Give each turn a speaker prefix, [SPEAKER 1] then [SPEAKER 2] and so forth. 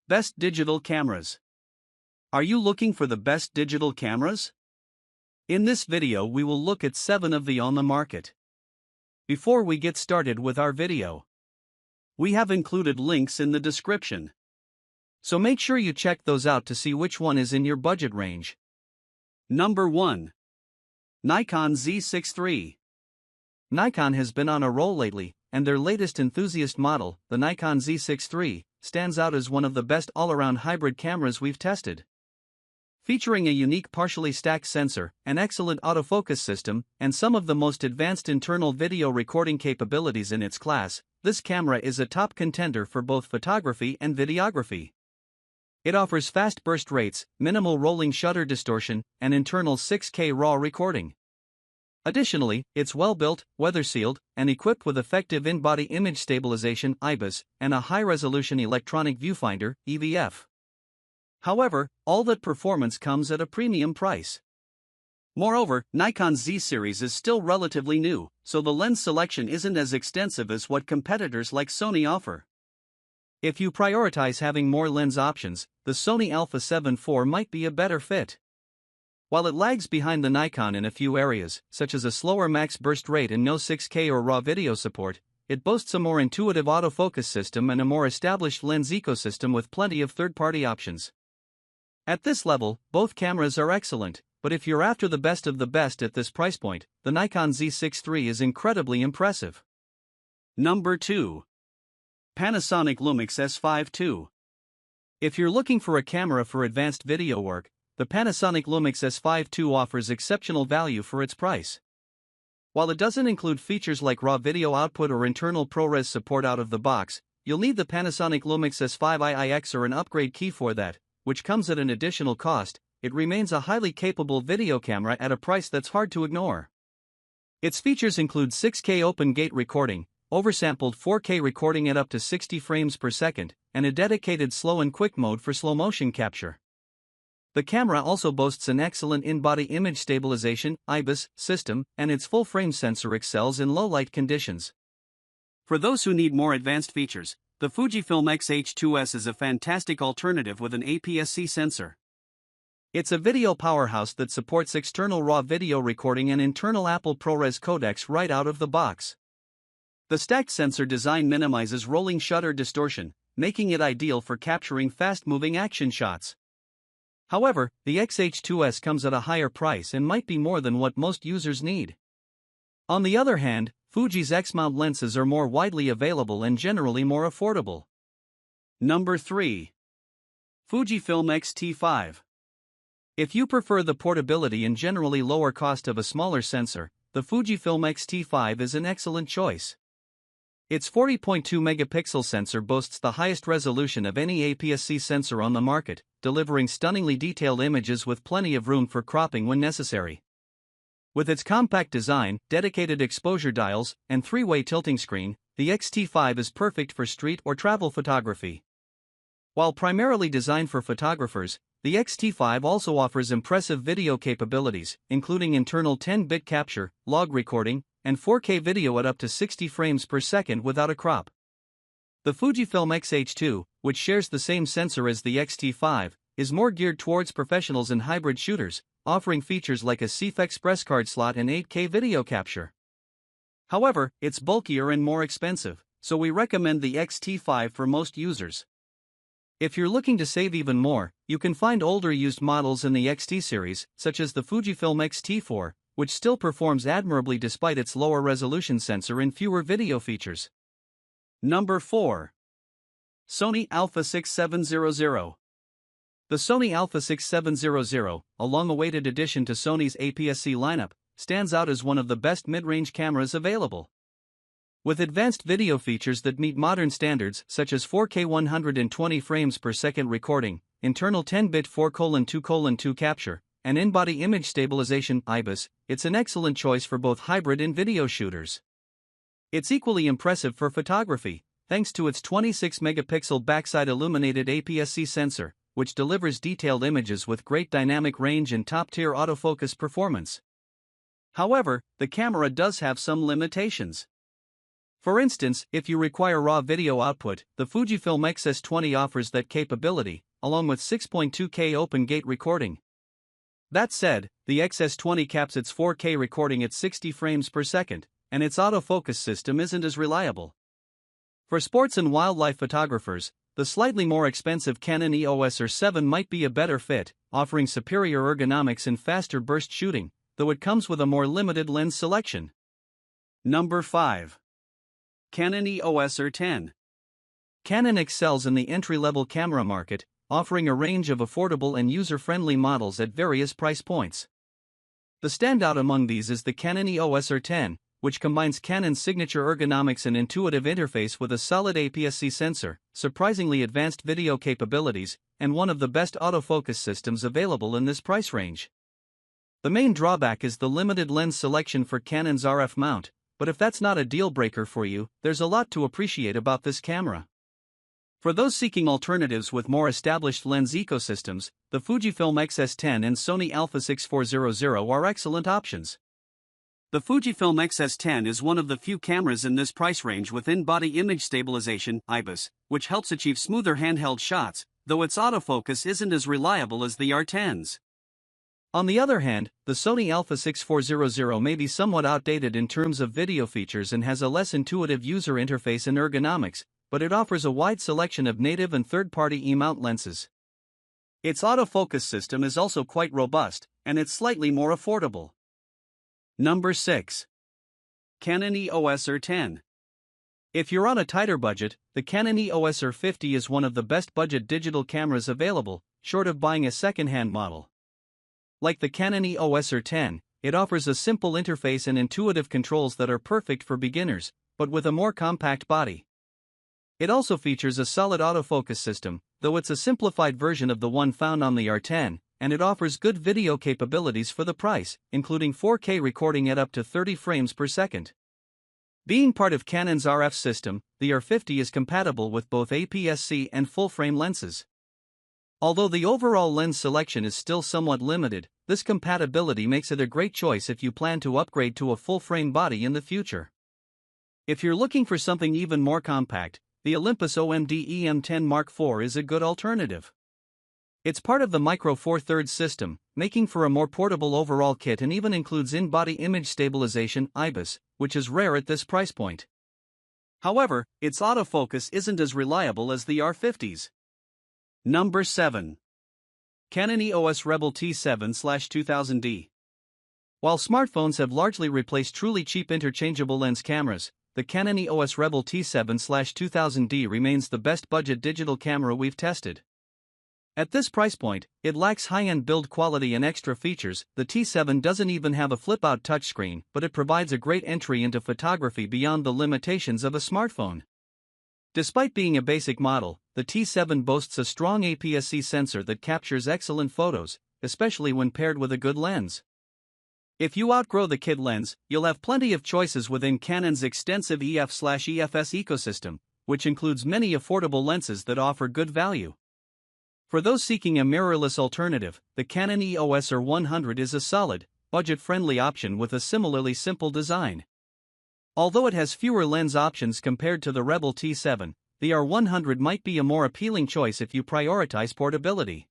[SPEAKER 1] Best digital cameras. Are you looking for the best digital cameras? In this video we will look at 7 of the on the market. Before we get started with our video, we have included links in the description. So make sure you check those out to see which one is in your budget range. Number 1. Nikon Z6 III. Nikon has been on a roll lately, and their latest enthusiast model, the Nikon Z6 III, stands out as one of the best all-around hybrid cameras we've tested. Featuring a unique partially stacked sensor, an excellent autofocus system, and some of the most advanced internal video recording capabilities in its class, this camera is a top contender for both photography and videography. It offers fast burst rates, minimal rolling shutter distortion, and internal 6K RAW recording. Additionally, it's well-built, weather-sealed, and equipped with effective in-body image stabilization (IBIS) and a high-resolution electronic viewfinder (EVF). However, all that performance comes at a premium price. Moreover, Nikon Z series is still relatively new, so the lens selection isn't as extensive as what competitors like Sony offer. If you prioritize having more lens options, the Sony Alpha 7 IV might be a better fit. While it lags behind the Nikon in a few areas, such as a slower max burst rate and no 6K or RAW video support, it boasts a more intuitive autofocus system and a more established lens ecosystem with plenty of third-party options. At this level, both cameras are excellent, but if you're after the best of the best at this price point, the Nikon Z6 III is incredibly impressive. Number 2. Panasonic LUMIX S5 II. If you're looking for a camera for advanced video work, the Panasonic LUMIX S5 II offers exceptional value for its price. While it doesn't include features like RAW video output or internal ProRes support out of the box, you'll need the Panasonic LUMIX S5 IIX or an upgrade key for that, which comes at an additional cost. It remains a highly capable video camera at a price that's hard to ignore. Its features include 6K open gate recording, oversampled 4K recording at up to 60 frames per second, and a dedicated slow and quick mode for slow motion capture. The camera also boasts an excellent in-body image stabilization (IBIS) system, and its full-frame sensor excels in low-light conditions. For those who need more advanced features, the Fujifilm X-H2S is a fantastic alternative with an APS-C sensor. It's a video powerhouse that supports external RAW video recording and internal Apple ProRes codecs right out of the box. The stacked sensor design minimizes rolling shutter distortion, making it ideal for capturing fast-moving action shots. However, the X-H2S comes at a higher price and might be more than what most users need. On the other hand, Fuji's X-mount lenses are more widely available and generally more affordable. Number 3. Fujifilm X-T5. If you prefer the portability and generally lower cost of a smaller sensor, the Fujifilm X-T5 is an excellent choice. Its 40.2 megapixel sensor boasts the highest resolution of any APS-C sensor on the market, delivering stunningly detailed images with plenty of room for cropping when necessary. With its compact design, dedicated exposure dials, and 3-way tilting screen, the X-T5 is perfect for street or travel photography. While primarily designed for photographers, the X-T5 also offers impressive video capabilities, including internal 10-bit capture, log recording, and 4K video at up to 60 frames per second without a crop. The Fujifilm X-H2, which shares the same sensor as the X-T5, is more geared towards professionals and hybrid shooters, offering features like a CF Express card slot and 8K video capture. However, it's bulkier and more expensive, so we recommend the X-T5 for most users. If you're looking to save even more, you can find older used models in the X-T series, such as the Fujifilm X-T4, which still performs admirably despite its lower resolution sensor and fewer video features. Number 4. Sony Alpha 6700. The Sony Alpha 6700, a long-awaited addition to Sony's APS-C lineup, stands out as one of the best mid-range cameras available. With advanced video features that meet modern standards such as 4K 120 frames per second recording, internal 10-bit 4:2:2 capture, and in-body image stabilization (IBIS), it's an excellent choice for both hybrid and video shooters. It's equally impressive for photography, thanks to its 26-megapixel backside illuminated APS-C sensor, which delivers detailed images with great dynamic range and top-tier autofocus performance. However, the camera does have some limitations. For instance, if you require raw video output, the Fujifilm X-S20 offers that capability, along with 6.2K open gate recording. That said, the X-S20 caps its 4K recording at 60 frames per second, and its autofocus system isn't as reliable. For sports and wildlife photographers, the slightly more expensive Canon EOS R7 might be a better fit, offering superior ergonomics and faster burst shooting, though it comes with a more limited lens selection. Number 5. Canon EOS R10. Canon excels in the entry-level camera market, offering a range of affordable and user-friendly models at various price points. The standout among these is the Canon EOS R10, which combines Canon's signature ergonomics and intuitive interface with a solid APS-C sensor, surprisingly advanced video capabilities, and one of the best autofocus systems available in this price range. The main drawback is the limited lens selection for Canon's RF mount, but if that's not a deal-breaker for you, there's a lot to appreciate about this camera. For those seeking alternatives with more established lens ecosystems, the Fujifilm X-S10 and Sony α6-400 are excellent options. The Fujifilm X-S10 is one of the few cameras in this price range with in-body image stabilization (IBIS), which helps achieve smoother handheld shots, though its autofocus isn't as reliable as the R10's. On the other hand, the Sony α6-400 may be somewhat outdated in terms of video features and has a less intuitive user interface and ergonomics, but it offers a wide selection of native and third-party E-mount lenses. Its autofocus system is also quite robust, and it's slightly more affordable. Number 6. Canon EOS R10. If you're on a tighter budget, the Canon EOS R50 is one of the best budget digital cameras available, short of buying a second-hand model. Like the Canon EOS R10, it offers a simple interface and intuitive controls that are perfect for beginners, but with a more compact body. It also features a solid autofocus system, though it's a simplified version of the one found on the R10, and it offers good video capabilities for the price, including 4K recording at up to 30 frames per second. Being part of Canon's RF system, the R50 is compatible with both APS-C and full-frame lenses. Although the overall lens selection is still somewhat limited, this compatibility makes it a great choice if you plan to upgrade to a full-frame body in the future. If you're looking for something even more compact, the Olympus OMD EM10 Mark IV is a good alternative. It's part of the Micro Four Thirds system, making for a more portable overall kit and even includes in-body image stabilization (IBIS), which is rare at this price point. However, its autofocus isn't as reliable as the R50's. Number 7. Canon EOS Rebel T7/2000D. While smartphones have largely replaced truly cheap interchangeable lens cameras, the Canon EOS Rebel T7/2000D remains the best budget digital camera we've tested. At this price point, it lacks high-end build quality and extra features. The T7 doesn't even have a flip-out touchscreen, but it provides a great entry into photography beyond the limitations of a smartphone. Despite being a basic model, the T7 boasts a strong APS-C sensor that captures excellent photos, especially when paired with a good lens. If you outgrow the kit lens, you'll have plenty of choices within Canon's extensive EF/EFS ecosystem, which includes many affordable lenses that offer good value. For those seeking a mirrorless alternative, the Canon EOS R100 is a solid, budget-friendly option with a similarly simple design. Although it has fewer lens options compared to the Rebel T7, the R100 might be a more appealing choice if you prioritize portability.